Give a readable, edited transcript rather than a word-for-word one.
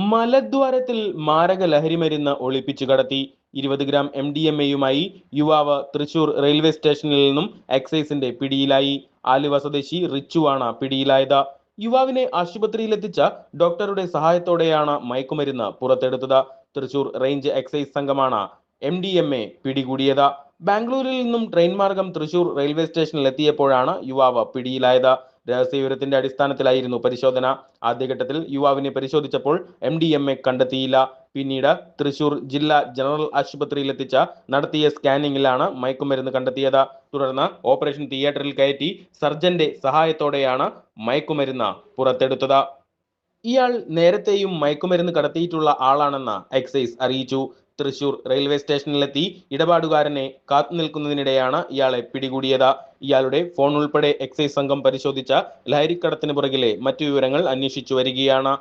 മലദ്വാരത്തിൽ മാരക ലഹരിമരുന്ന് ഒളിപ്പിച്ചു കടത്തി 20 ഗ്രാം MDMA-യുമായി യുവാവ് തൃശൂർ റെയിൽവേ സ്റ്റേഷനിൽ നിന്നും എക്സൈസിന്റെ പിടിയിലായി. ആലുവ സ്വദേശി റിച്ചുവാണ് പിടിയിലായത്. യുവാവിനെ ആശുപത്രിയിലെത്തിച്ച ഡോക്ടറുടെ സഹായത്തോടെയാണ് മയക്കുമരുന്ന് പുറത്തെടുത്തത്. തൃശൂർ റേഞ്ച് എക്സൈസ് സംഘമാണ് MDMA പിടികൂടിയത്. ബാംഗ്ലൂരിൽ നിന്നും ട്രെയിൻ മാർഗം തൃശൂർ റെയിൽവേ സ്റ്റേഷനിൽ എത്തിയപ്പോഴാണ് യുവാവ് പിടിയിലായത്. രഹസ്യവിവരത്തിന്റെ അടിസ്ഥാനത്തിലായിരുന്നു പരിശോധന. ആദ്യഘട്ടത്തിൽ യുവാവിനെ പരിശോധിച്ചപ്പോൾ MDMA കണ്ടെത്തിയില്ല. പിന്നീട് തൃശൂർ ജില്ലാ ജനറൽ ആശുപത്രിയിൽ നടത്തിയ സ്കാനിങ്ങിലാണ് മയക്കുമരുന്ന് കണ്ടെത്തിയത്. തുടർന്ന് ഓപ്പറേഷൻ തിയേറ്ററിൽ കയറ്റി സർജന്റെ സഹായത്തോടെയാണ് മയക്കുമരുന്ന് പുറത്തെടുത്തത്. ഇയാൾ നേരത്തെയും മയക്കുമരുന്ന് കടത്തിയിട്ടുള്ള ആളാണെന്ന് എക്സൈസ് അറിയിച്ചു. തൃശൂർ റെയിൽവേ സ്റ്റേഷനിലെത്തി ഇടപാടുകാരനെ കാത്തുനിൽക്കുന്നതിനിടെയാണ് ഇയാളെ പിടികൂടിയത്. ഇയാളുടെ ഫോൺ ഉൾപ്പെടെ എക്സൈസ് സംഘം പരിശോധിച്ച ലഹരിക്കടത്തിന് പുറകിലെ മറ്റു വിവരങ്ങൾ അന്വേഷിച്ചു വരികയാണ്.